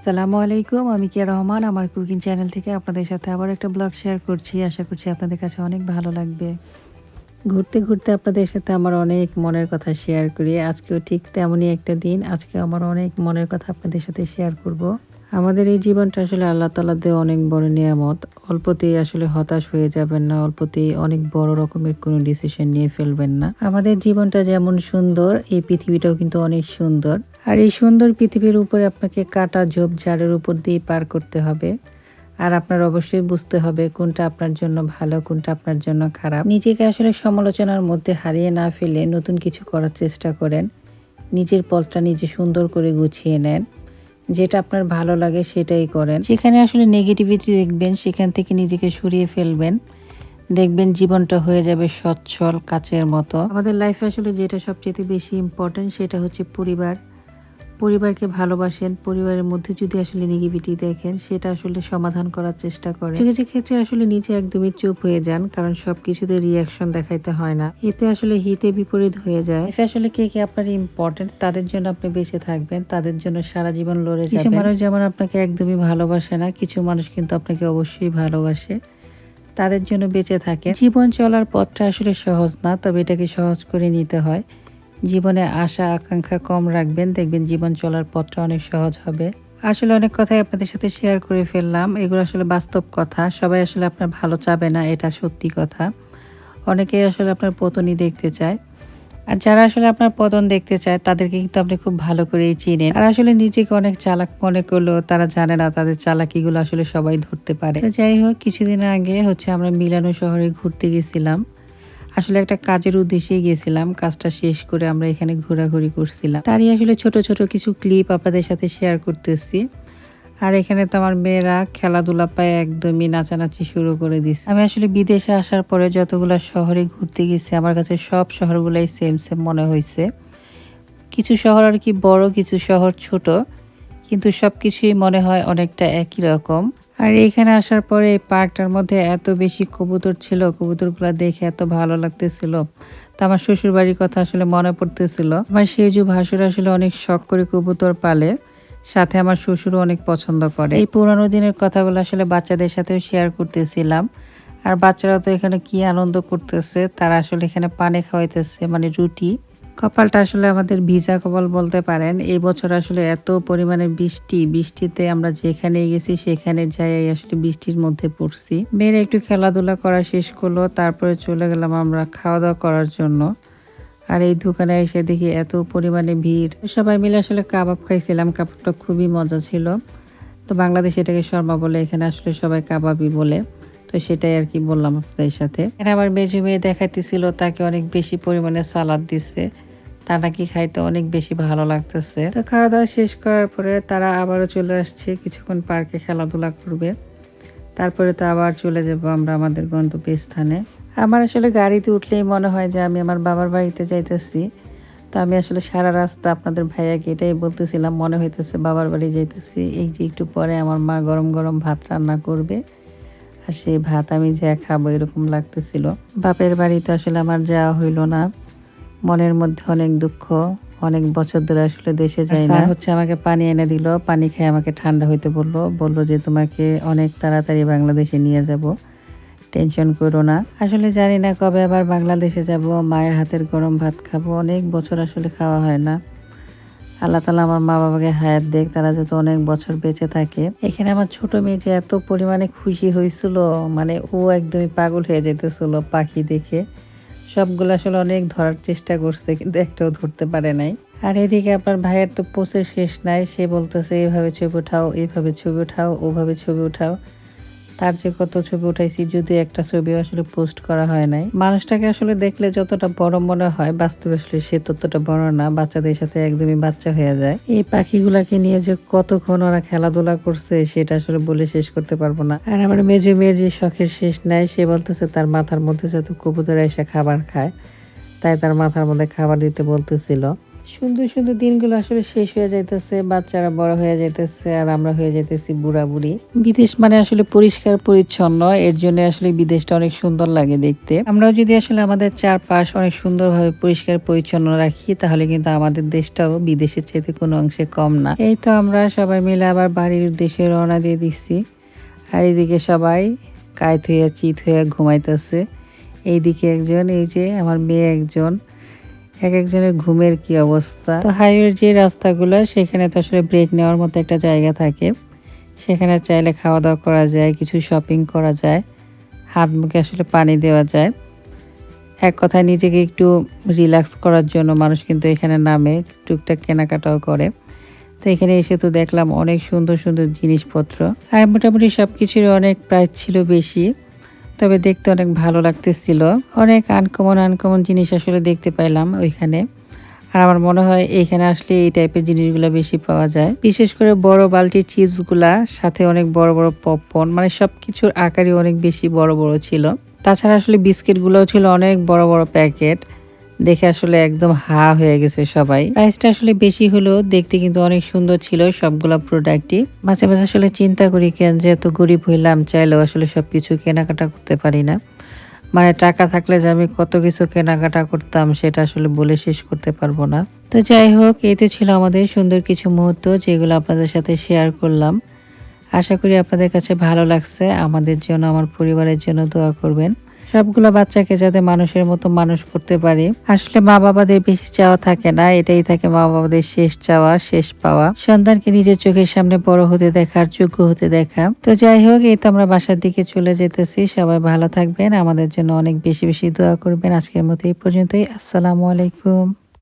আসসালামু আলাইকুম। আমি কিয়া রহমান। আমার কুকিং চ্যানেল থেকে আপনাদের সাথে আবার একটা ব্লগ শেয়ার করছি। আশা করছি আপনাদের কাছে অনেক ভালো লাগবে। ঘুরতে, ঘুরতে আপনাদের সাথে আমার অনেক মনের কথা শেয়ার করি। আজকেও ঠিক তেমনই একটা দিন। আজকে আমার অনেক মনের কথা আপনাদের সাথে শেয়ার করব। আমাদের এই জীবনটা আসলে আল্লাহ তাআলার দেওয়া অনেক বড় নিয়ামত। অল্পতেই আসলে হতাশ হয়ে যাবেন না, অল্পতেই অনেক বড় রকমের কোনো ডিসিশন নিয়ে ফেলবেন না। আমাদের জীবনটা যেমন সুন্দর, এই পৃথিবীটাও কিন্তু অনেক সুন্দর। আর এই সুন্দর পৃথিবীর উপরে আপনাকে কাটা ঝোপঝাড়ের উপর দিয়ে পার করতে হবে। আর আপনার অবশ্যই বুঝতে হবে কোনটা আপনার জন্য ভালো, কোনটা আপনার জন্য খারাপ। নিজেকে আসলে সমালোচনার মধ্যে হারিয়ে না ফেলে নতুন কিছু করার চেষ্টা করেন। নিজের পথটা নিজে সুন্দর করে গুছিয়ে নেন। যেটা আপনার ভালো লাগে সেটাই করেন। যেখানে আসলে নেগেটিভিটি দেখবেন সেখান থেকে নিজেকে সরিয়ে ফেলবেন। দেখবেন জীবনটা হয়ে যাবে সচ্ছল কাচের মতো। আমাদের লাইফে আসলে যেটা সবচেয়ে বেশি ইম্পর্টেন্ট সেটা হচ্ছে পরিবার। পরিবারকে ভালোবাসেন, পরিবারের মধ্যে যদি আসলে নেগেটিভিটি দেখেন সেটা আসলে সমাধান করার চেষ্টা করেন। কিছু কিছু ক্ষেত্রে আসলে নিজে একদমই চুপ হয়ে যান, কারণ সবকিছুতে রিয়াকশন দেখাইতে হয় না। এতে আসলে হিতে বিপরীত হয়ে যায়। আসলে কে কে আপনার ইম্পর্টেন্ট, তাদের জন্য আপনি বেঁচে থাকবেন, তাদের জন্য সারা জীবন লড়ে যাবেন। কিছু মানুষ যেমন আপনাকে একদমই ভালোবাসে না, কিছু মানুষ কিন্তু আপনাকে অবশ্যই ভালোবাসে। তাদের জন্য বেঁচে থাকেন। জীবন চলার পথটা আসলে সহজ না, তবে এটাকে সহজ করে নিতে হয়। জীবনে আশা আকাঙ্ক্ষা কম রাখবেন, দেখবেন জীবন চলার পথটা অনেক সহজ হবে। আসলে অনেক কথাই আপনাদের সাথে শেয়ার করে ফেললাম, এগুলো আসলে বাস্তব কথা। সবাই আসলে আপনার ভালো চাবে না, এটা সত্যি কথা। অনেকেই আসলে আপনার পতনই দেখতে চায়। আর যারা আসলে আপনার পতন দেখতে চায় তাদেরকে কিন্তু আপনি খুব ভালো করেই চিনেন। আর আসলে নিজেকে অনেক চালাক মনে করলেও তারা জানে না তাদের চালাকিগুলো আসলে সবাই ধরতে পারে। তো যাই হোক, কিছুদিন আগে আমরা মিলানো শহরে ঘুরতে গেছিলাম। আসলে একটা কাজের উদ্দেশ্যে গিয়েছিলাম, কাজটা শেষ করে আমরা এখানে ঘোরাঘুরি করছিলাম। তারই আসলে ছোট ছোট কিছু ক্লিপ আপনাদের সাথে শেয়ার করতেছি। আর এখানে তো আমার মেয়েরা খেলাধুলা পায় একদমই নাচানাচি শুরু করে দিচ্ছে। আমি আসলে বিদেশে আসার পরে যতগুলা শহরে ঘুরতে গেছি আমার কাছে সব শহরগুলাই সেম সেম মনে হয়েছে। কিছু শহর আর কি বড়, কিছু শহর ছোট, কিন্তু সবকিছুই মনে হয় অনেকটা একই রকম। আর এখানে আসার পরে এই পার্কটার মধ্যে এত বেশি কবুতর ছিল, কবুতরগুলো দেখে এত ভালো লাগতেছিল। তো আমার শ্বশুর বাড়ির কথা আসলে মনে পড়তেছিল। আমার সেজু ভাসুর আসলে অনেক শখ করে কবুতর পালে, সাথে আমার শ্বশুরও অনেক পছন্দ করে। এই পুরানো দিনের কথাগুলো আসলে বাচ্চাদের সাথেও শেয়ার করতেছিলাম। আর বাচ্চারা তো এখানে কি আনন্দ করতেছে, তারা আসলে এখানে পানি খাওয়াইতেছে, মানে রুটি। কপালটা আসলে আমাদের ভিজা কপাল বলতে পারেন। এই বছর আসলে এত পরিমাণে বৃষ্টিতে আমরা যেখানে গেছি সেখানে যাই আসলে বৃষ্টির মধ্যে পড়ছি। মেয়েরা একটু খেলাধুলা করা শেষ করলো, তারপরে চলে গেলাম আমরা খাওয়া দাওয়া করার জন্য। আর এই দোকানে এসে দেখি এত পরিমাণে ভিড়। সবাই মিলে আসলে কাবাব খাইছিলাম, কাবাবটা খুবই মজা ছিল। তো বাংলাদেশে এটাকে শর্মা বলে, এখানে আসলে সবাই কাবাবই বলে। তো সেটাই আর কি বললাম আপনাদের সাথে। এখানে আমার মেজো মেয়ে দেখাইতেছিল তাকে অনেক বেশি পরিমাণে সালাদ দিচ্ছে, তা নাকি খাইতে অনেক বেশি ভালো লাগতেছে। তো খাওয়া দাওয়া শেষ করার পরে তারা আবারও চলে আসছে, কিছুক্ষণ পার্কে খেলাধুলা করবে, তারপরে তো আবার চলে যাব আমরা আমাদের গন্তব্যস্থানে। আমার আসলে গাড়িতে উঠলেই মনে হয় যে আমি আমার বাবার বাড়িতে যাইতেছি। তো আমি আসলে সারা রাস্তা আপনাদের ভাইয়াকে এটাই বলতেছিলাম, মনে হইতেছে বাবার বাড়ি যাইতেছি। এই যে একটু পরে আমার মা গরম গরম ভাত রান্না করবে, আর সেই ভাত আমি যা খাবো এরকম লাগতেছিল। বাপের বাড়িতে আসলে আমার যাওয়া হইল না, মনের মধ্যে অনেক দুঃখ। অনেক বছর ধরে আসলে দেশে যাই না। আমাকে পানি এনে দিল, পানি খেয়ে আমাকে ঠান্ডা হইতে বললো যে তোমাকে অনেক তাড়াতাড়ি বাংলাদেশে নিয়ে যাব, টেনশন করো না। আসলে জানি না কবে আবার বাংলাদেশে যাব, মায়ের হাতের গরম ভাত খাবো। অনেক বছর আসলে খাওয়া হয় না। আল্লাহ তালা আমার মা বাবাকে হায়াত দেখ, তারা যত অনেক বছর বেঁচে থাকে। এখানে আমার ছোট মেয়ে যে এত পরিমাণে খুশি হয়েছিল, মানে ও একদমই পাগল হয়ে যেতেছিল পাখি দেখে। সবগুলো আসলে অনেক ধরার চেষ্টা করছে, কিন্তু একটাও ধরতে পারে নাই। আর এদিকে আপনার ভাইয়ের তো পোষের শেষ নাই, সে বলতেছে এইভাবে ছবি উঠাও, এইভাবে ছবি উঠাও, ওভাবে ছবি উঠাও। তার যে কত ছবি উঠাইছি, যদি একটা ছবি আসলে পোস্ট করা হয় নাই। মানুষটাকে আসলে দেখলে যতটা বড় মনে হয়, বাস্তবে আসলে সে ততটা বড় না, বাচ্চাদের সাথে একদমই বাচ্চা হয়ে যায়। এই পাখিগুলাকে নিয়ে যে কতক্ষণ ওরা খেলাধুলা করছে সেটা আসলে বলে শেষ করতে পারবো না। আর আমার মেজো মেয়ের যে শখের শেষ নাই, সে বলতেছে তার মাথার মধ্যে যাতে কবুতর এসে খাবার খায়, তাই তার মাথার মধ্যে খাবার দিতে বলতেছিল। সুন্দর সুন্দর দিনগুলো আসলে শেষ হয়ে যাইতেছে, বাচ্চারা বড় হয়ে যাইতেছে আর আমরা হয়ে যাইতেছি বুড়া বুড়ি। বিদেশ মানে আসলে পরিষ্কার পরিচ্ছন্ন, এর জন্য আসলে বিদেশটা অনেক সুন্দর লাগে দেখতে। আমরাও যদি আসলে আমাদের চারপাশ অনেক সুন্দরভাবে পরিষ্কার পরিচ্ছন্ন রাখি তাহলে কিন্তু আমাদের দেশটাও বিদেশের চাইতে কোনো অংশে কম না। এই তো আমরা সবাই মিলে আবার বাড়ির উদ্দেশ্যে রওনা দিয়ে দিচ্ছি। আর এইদিকে সবাই কায়ত হইয়া চিত হইয়া ঘুমাইতেছে। এইদিকে একজন, এই যে আমার মেয়ে একজন, এক একজনের ঘুমের কি অবস্থা। তো হাইওয়ের যে রাস্তাগুলো সেখানে তো আসলে ব্রেক নেওয়ার মতো একটা জায়গা থাকে, সেখানে চাইলে খাওয়া দাওয়া করা যায়, কিছু শপিং করা যায়, হাত মুখে আসলে পানি দেওয়া যায়। এক কথায় নিজেকে একটু রিল্যাক্স করার জন্য মানুষ কিন্তু এখানে নামে, টুকটাক কেনাকাটাও করে। তো এখানে এসে তো দেখলাম অনেক সুন্দর সুন্দর জিনিসপত্র, আর মোটামুটি সব কিছুর অনেক প্রাইস ছিল বেশি, তবে দেখতে অনেক ভালো লাগতেছিল। অনেক আনকমন জিনিস আসলে দেখতে পাইলাম ওইখানে। আর আমার মনে হয় এইখানে আসলে এই টাইপের জিনিসগুলো বেশি পাওয়া যায়, বিশেষ করে বড় বালতির চিপসগুলা, সাথে অনেক বড় বড় পপকর্ন, মানে সবকিছুর আকারই অনেক বেশি বড় বড় ছিল। তাছাড়া আসলে বিস্কিটগুলোও ছিল অনেক বড় বড় প্যাকেট, দেখে আসলে একদম হা হয়ে গেছে সবাই। প্রাইসটা আসলে বেশি হলেও দেখতে কিন্তু অনেক সুন্দর ছিল সবগুলা প্রোডাক্টই। মাঝে মাঝে আসলে চিন্তা করি কেন যে এত গরিব হইলাম, চাইলেও আসলে সবকিছু কেনাকাটা করতে পারি না। মানে টাকা থাকলে যে আমি কত কিছু কেনাকাটা করতাম সেটা আসলে বলে শেষ করতে পারবো না। তো যাই হোক, এই তো ছিল আমাদের সুন্দর কিছু মুহূর্ত যেগুলো আপনাদের সাথে শেয়ার করলাম। আশা করি আপনাদের কাছে ভালো লাগছে। আমাদের জন্য, আমার পরিবারের জন্য দোয়া করবেন। সবগুলো বাচ্চাকে যাতে মানুষের মতো মানুষ করতে পারি। আসলে মা বাবাদের বেশি চাওয়া থাকে না, এটাই থাকে মা বাবাদের শেষ চাওয়া, শেষ পাওয়া, সন্তানকে নিজের চোখের সামনে বড় হতে দেখার, যোগ্য হতে দেখা। তো যাই হোক, এই তো আমরা বাসার দিকে চলে যেতেছি। সবাই ভালো থাকবেন, আমাদের জন্য অনেক বেশি বেশি দোয়া করবেন। আজকের মতো এই পর্যন্তই। আসসালামু আলাইকুম।